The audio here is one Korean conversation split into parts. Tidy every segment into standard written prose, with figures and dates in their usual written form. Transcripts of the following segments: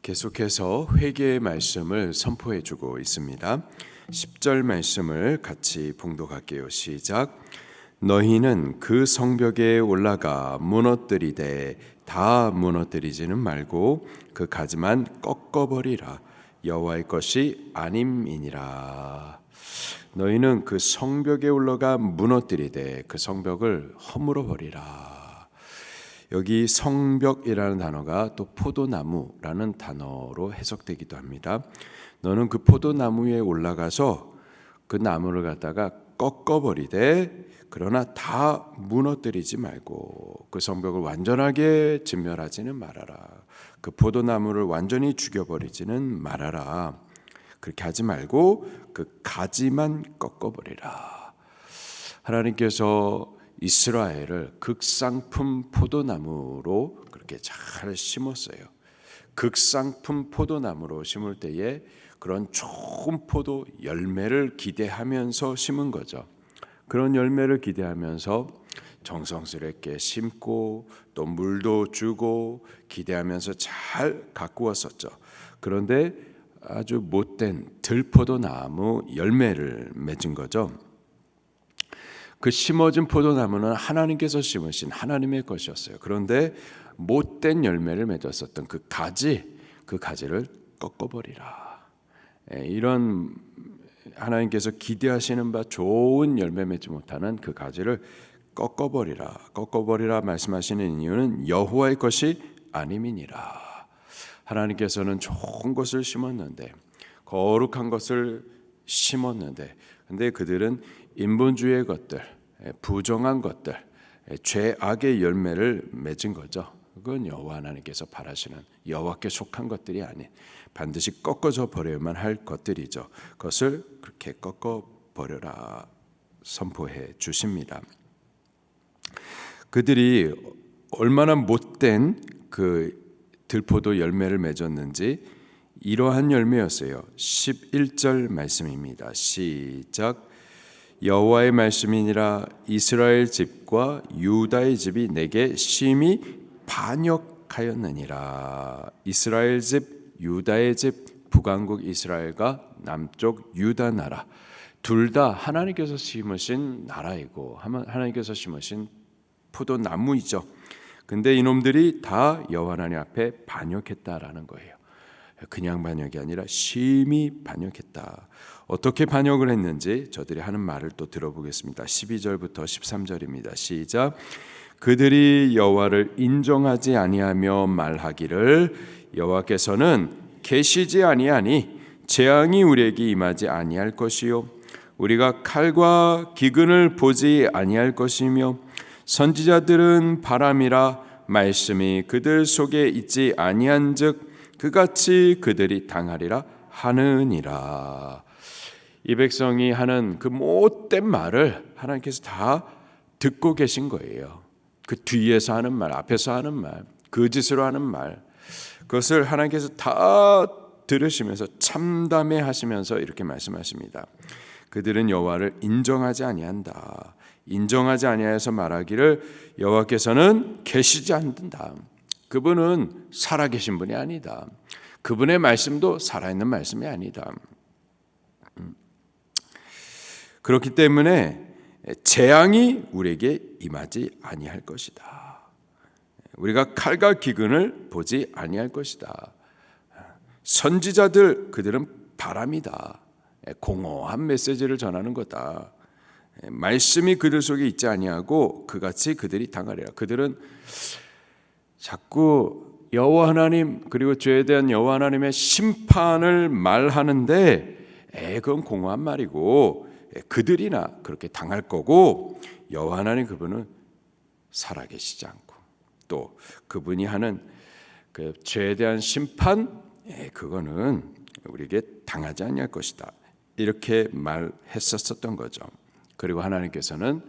계속해서 회개의 말씀을 선포해 주고 있습니다. 10절 말씀을 같이 봉독할게요. 시작. 너희는 그 성벽에 올라가 무너뜨리되 다 무너뜨리지는 말고 그 가지만 꺾어버리라. 여호와의 것이 아님이니라. 너희는 그 성벽에 올라가 무너뜨리되 그 성벽을 허물어 버리라. 여기 성벽이라는 단어가 또 포도나무라는 단어로 해석되기도 합니다. 너는 그 포도나무 위에 올라가서 그 나무를 갖다가 꺾어버리되 그러나 다 무너뜨리지 말고 그 성벽을 완전하게 진멸하지는 말아라. 그 포도나무를 완전히 죽여버리지는 말아라. 그렇게 하지 말고 그 가지만 꺾어버리라. 하나님께서 이스라엘을 극상품 포도나무로 그렇게 잘 심었어요. 극상품 포도나무로 심을 때에 그런 좋은 포도 열매를 기대하면서 심은 거죠. 그런 열매를 기대하면서 정성스럽게 심고 또 물도 주고 기대하면서 잘 가꾸었었죠. 그런데 아주 못된 들포도나무 열매를 맺은 거죠. 그 심어진 포도나무는 하나님께서 심으신 하나님의 것이었어요. 그런데 못된 열매를 맺었었던 그 가지를 꺾어버리라. 이런 하나님께서 기대하시는 바 좋은 열매 맺지 못하는 그 가지를 꺾어버리라 말씀하시는 이유는 여호와의 것이 아님이니라. 하나님께서는 좋은 것을 심었는데 거룩한 것을 심었는데 근데 그들은 인본주의의 것들, 부정한 것들, 죄악의 열매를 맺은 거죠. 그건 여호와 하나님께서 바라시는 여호와께 속한 것들이 아닌 반드시 꺾어져 버려야만 할 것들이죠. 그것을 그렇게 꺾어 버려라 선포해 주십니다. 그들이 얼마나 못된 그 들포도 열매를 맺었는지 이러한 열매였어요. 11절 말씀입니다. 시작. 여호와의 말씀이니라. 이스라엘 집과 유다의 집이 내게 심히 반역하였느니라. 이스라엘 집, 유다의 집, 북왕국 이스라엘과 남쪽 유다 나라 둘 다 하나님께서 심으신 나라이고 하나님께서 심으신 포도나무이죠. 근데 이놈들이 다 여호와 하나님 앞에 반역했다라는 거예요. 그냥 반역이 아니라 심히 반역했다. 어떻게 반역을 했는지 저들이 하는 말을 또 들어보겠습니다. 12절부터 13절입니다. 시작. 그들이 여호와를 인정하지 아니하며 말하기를 여호와께서는 계시지 아니하니 재앙이 우리에게 임하지 아니할 것이요 우리가 칼과 기근을 보지 아니할 것이며 선지자들은 바람이라 말씀이 그들 속에 있지 아니한즉 그같이 그들이 당하리라 하느니라. 이 백성이 하는 그 못된 말을 하나님께서 다 듣고 계신 거예요. 그 뒤에서 하는 말, 앞에서 하는 말, 거짓으로 하는 말, 그것을 하나님께서 다 들으시면서 참담해 하시면서 이렇게 말씀하십니다. 그들은 여호와를 인정하지 아니한다. 인정하지 아니하여서 말하기를 여호와께서는 계시지 않는다. 그분은 살아계신 분이 아니다. 그분의 말씀도 살아있는 말씀이 아니다. 그렇기 때문에 재앙이 우리에게 임하지 아니할 것이다. 우리가 칼과 기근을 보지 아니할 것이다. 선지자들 그들은 바람이다. 공허한 메시지를 전하는 거다. 말씀이 그들 속에 있지 아니하고 그같이 그들이 당하리라. 그들은 자꾸 여호와 하나님 그리고 죄에 대한 여호와 하나님의 심판을 말하는데 그건 공허한 말이고 그들이나 그렇게 당할 거고 여호와 하나님 그분은 살아계시지 않고 또 그분이 하는 그 죄에 대한 심판 그거는 우리에게 당하지 아니할 것이다. 이렇게 말했었던 거죠. 그리고 하나님께서는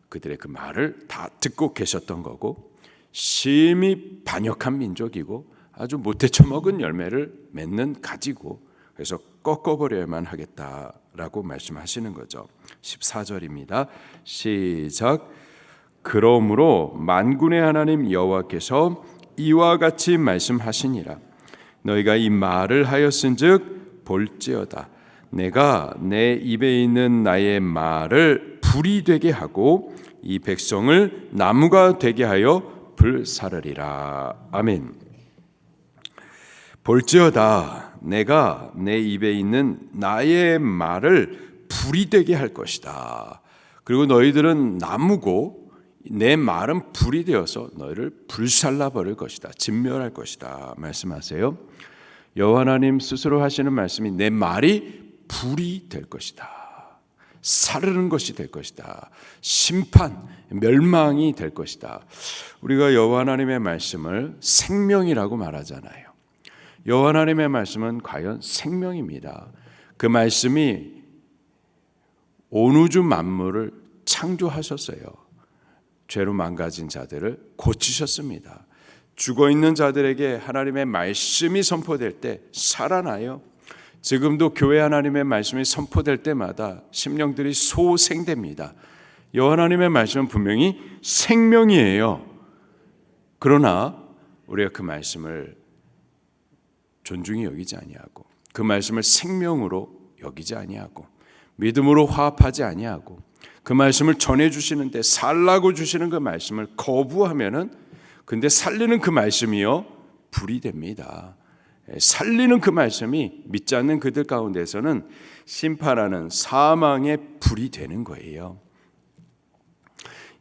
그들의 그 말을 다 듣고 계셨던 거고 심히 반역한 민족이고 아주 못해 처먹은 열매를 맺는 가지고 그래서 꺾어버려야만 하겠다라고 말씀하시는 거죠. 14절입니다. 시작. 그러므로 만군의 하나님 여호와께서 이와 같이 말씀하시니라. 너희가 이 말을 하였은즉 볼지어다 내가 내 입에 있는 나의 말을 불이 되게 하고 이 백성을 나무가 되게 하여 불사르리라. 아멘. 볼지어다 내가 내 입에 있는 나의 말을 불이 되게 할 것이다. 그리고 너희들은 나무고 내 말은 불이 되어서 너희를 불살라 버릴 것이다. 진멸할 것이다 말씀하세요. 여호와 하나님 스스로 하시는 말씀이 내 말이 불이 될 것이다. 사르는 것이 될 것이다. 심판, 멸망이 될 것이다. 우리가 여호와 하나님의 말씀을 생명이라고 말하잖아요. 여호와 하나님의 말씀은 과연 생명입니다. 그 말씀이 온 우주 만물을 창조하셨어요. 죄로 망가진 자들을 고치셨습니다. 죽어있는 자들에게 하나님의 말씀이 선포될 때 살아나요. 지금도 교회 하나님의 말씀이 선포될 때마다 심령들이 소생됩니다. 여호와 하나님의 말씀은 분명히 생명이에요. 그러나 우리가 그 말씀을 존중히 여기지 아니하고 그 말씀을 생명으로 여기지 아니하고 믿음으로 화합하지 아니하고 그 말씀을 전해주시는데 살라고 주시는 그 말씀을 거부하면은 근데 살리는 그 말씀이요 불이 됩니다. 살리는 그 말씀이 믿지 않는 그들 가운데서는 심판하는 사망의 불이 되는 거예요.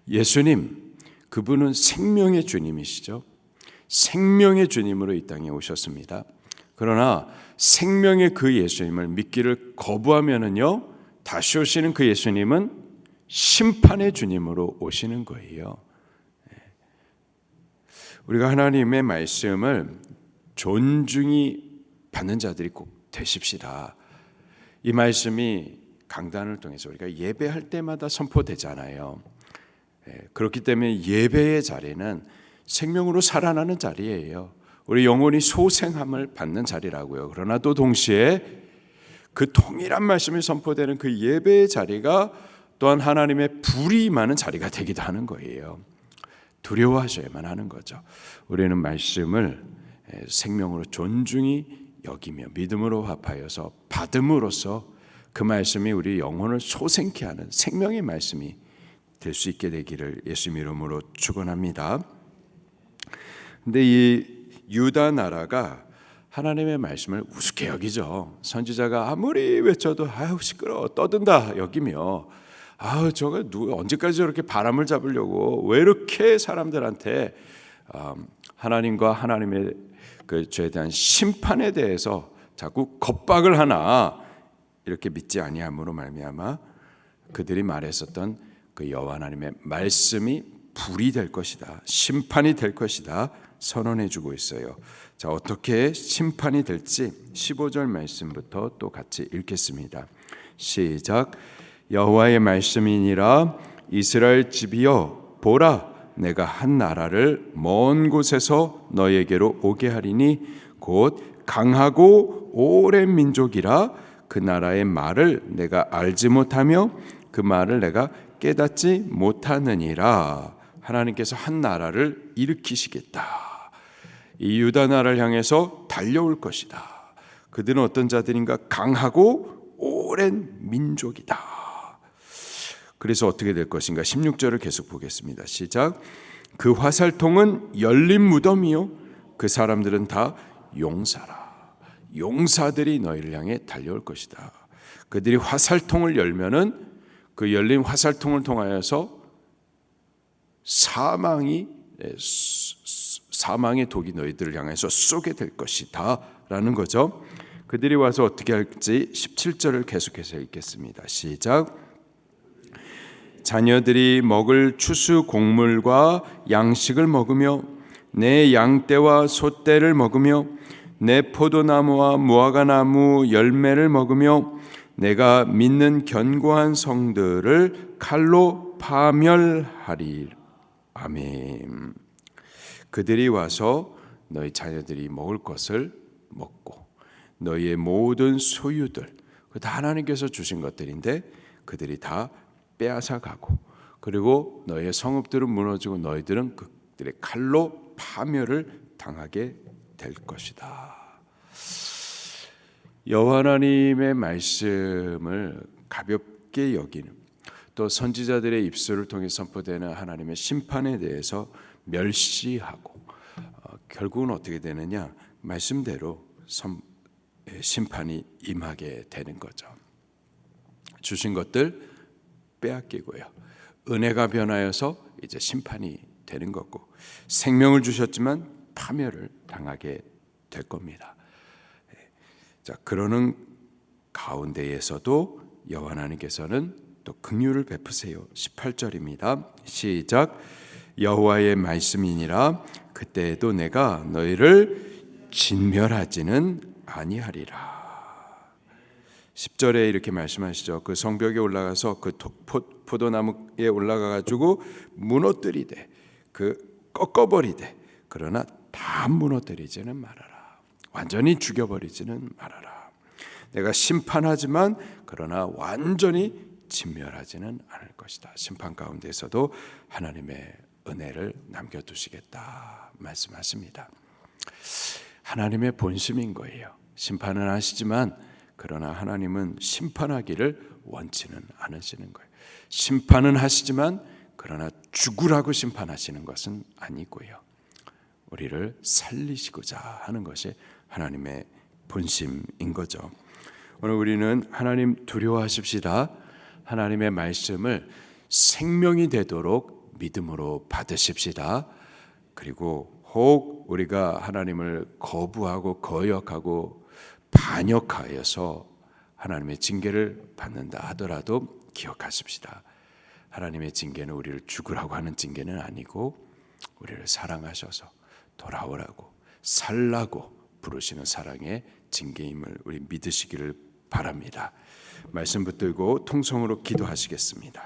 예수님, 그분은 생명의 주님이시죠. 생명의 주님으로 이 땅에 오셨습니다. 그러나 생명의 그 예수님을 믿기를 거부하면은요, 다시 오시는 그 예수님은 심판의 주님으로 오시는 거예요. 우리가 하나님의 말씀을 존중히 받는 자들이 꼭 되십시다. 이 말씀이 강단을 통해서 우리가 예배할 때마다 선포되잖아요. 그렇기 때문에 예배의 자리는 생명으로 살아나는 자리예요. 우리 영혼이 소생함을 받는 자리라고요. 그러나 또 동시에 그 동일한 말씀이 선포되는 그 예배의 자리가 또한 하나님의 불이 임하는 자리가 되기도 하는 거예요. 두려워하셔야만 하는 거죠. 우리는 말씀을 생명으로 존중히 여기며 믿음으로 합하여서 받음으로써 그 말씀이 우리 영혼을 소생케 하는 생명의 말씀이 될 수 있게 되기를 예수 이름으로 축원합니다. 근데 이 유다 나라가 하나님의 말씀을 우습게 여기죠. 선지자가 아무리 외쳐도 아유 시끄러워 떠든다 여기며 아우 저거 언제까지 저렇게 바람을 잡으려고 왜 이렇게 사람들한테 하나님과 하나님의 그 죄에 대한 심판에 대해서 자꾸 겁박을 하나 이렇게 믿지 아니함으로 말미암아 그들이 말했었던 그 여호와 하나님의 말씀이 불이 될 것이다, 심판이 될 것이다 선언해주고 있어요. 자, 어떻게 심판이 될지 15절 말씀부터 또 같이 읽겠습니다. 시작. 여호와의 말씀이니라. 이스라엘 집이여 보라, 내가 한 나라를 먼 곳에서 너에게로 오게 하리니 곧 강하고 오랜 민족이라. 그 나라의 말을 내가 알지 못하며 그 말을 내가 깨닫지 못하느니라. 하나님께서 한 나라를 일으키시겠다. 이 유다 나라를 향해서 달려올 것이다. 그들은 어떤 자들인가? 강하고 오랜 민족이다. 그래서 어떻게 될 것인가? 16절을 계속 보겠습니다. 시작. 그 화살통은 열린 무덤이요 그 사람들은 다 용사라. 용사들이 너희를 향해 달려올 것이다. 그들이 화살통을 열면은 그 열린 화살통을 통하여서 사망의 독이 너희들을 향해서 쏘게 될 것이다 라는 거죠. 그들이 와서 어떻게 할지 17절을 계속해서 읽겠습니다. 시작. 자녀들이 먹을 추수 곡물과 양식을 먹으며 내 양떼와 소떼를 먹으며 내 포도나무와 무화과나무 열매를 먹으며 내가 믿는 견고한 성들을 칼로 파멸하리. 아멘. 그들이 와서 너희 자녀들이 먹을 것을 먹고 너희의 모든 소유들, 다 하나님께서 주신 것들인데 그들이 다 빼앗아 가고 그리고 너희의 성읍들은 무너지고 너희들은 그들의 칼로 파멸을 당하게 될 것이다. 여호와 하나님의 말씀을 가볍게 여기는, 또 선지자들의 입술을 통해 선포되는 하나님의 심판에 대해서 멸시하고 결국은 어떻게 되느냐, 말씀대로 심판이 임하게 되는 거죠. 주신 것들 빼앗기고요, 은혜가 변하여서 이제 심판이 되는 거고, 생명을 주셨지만 파멸을 당하게 될 겁니다. 자, 그러는 가운데에서도 여호와 하나님께서는 또 긍휼을 베푸세요. 18절입니다. 시작. 여호와의 말씀이니라. 그때에도 내가 너희를 진멸하지는 아니하리라. 10절에 이렇게 말씀하시죠. 그 성벽에 올라가서 그 포도나무에 올라가 가지고 무너뜨리되, 그 꺾어버리되, 그러나 다 무너뜨리지는 말아라. 완전히 죽여버리지는 말아라. 내가 심판하지만 그러나 완전히 진멸하지는 않을 것이다. 심판 가운데서도 하나님의 은혜를 남겨두시겠다 말씀하십니다. 하나님의 본심인 거예요. 심판은 하시지만 그러나 하나님은 심판하기를 원치는 않으시는 거예요. 심판은 하시지만 그러나 죽으라고 심판하시는 것은 아니고요, 우리를 살리시고자 하는 것이 하나님의 본심인 거죠. 오늘 우리는 하나님 두려워하십시다. 하나님의 말씀을 생명이 되도록 믿음으로 받으십시다. 그리고 혹 우리가 하나님을 거부하고 거역하고 반역하여서 하나님의 징계를 받는다 하더라도 기억하십시다. 하나님의 징계는 우리를 죽으라고 하는 징계는 아니고 우리를 사랑하셔서 돌아오라고 살라고 부르시는 사랑의 징계임을 우리 믿으시기를 바랍니다. 말씀 붙들고 통성으로 기도하시겠습니다.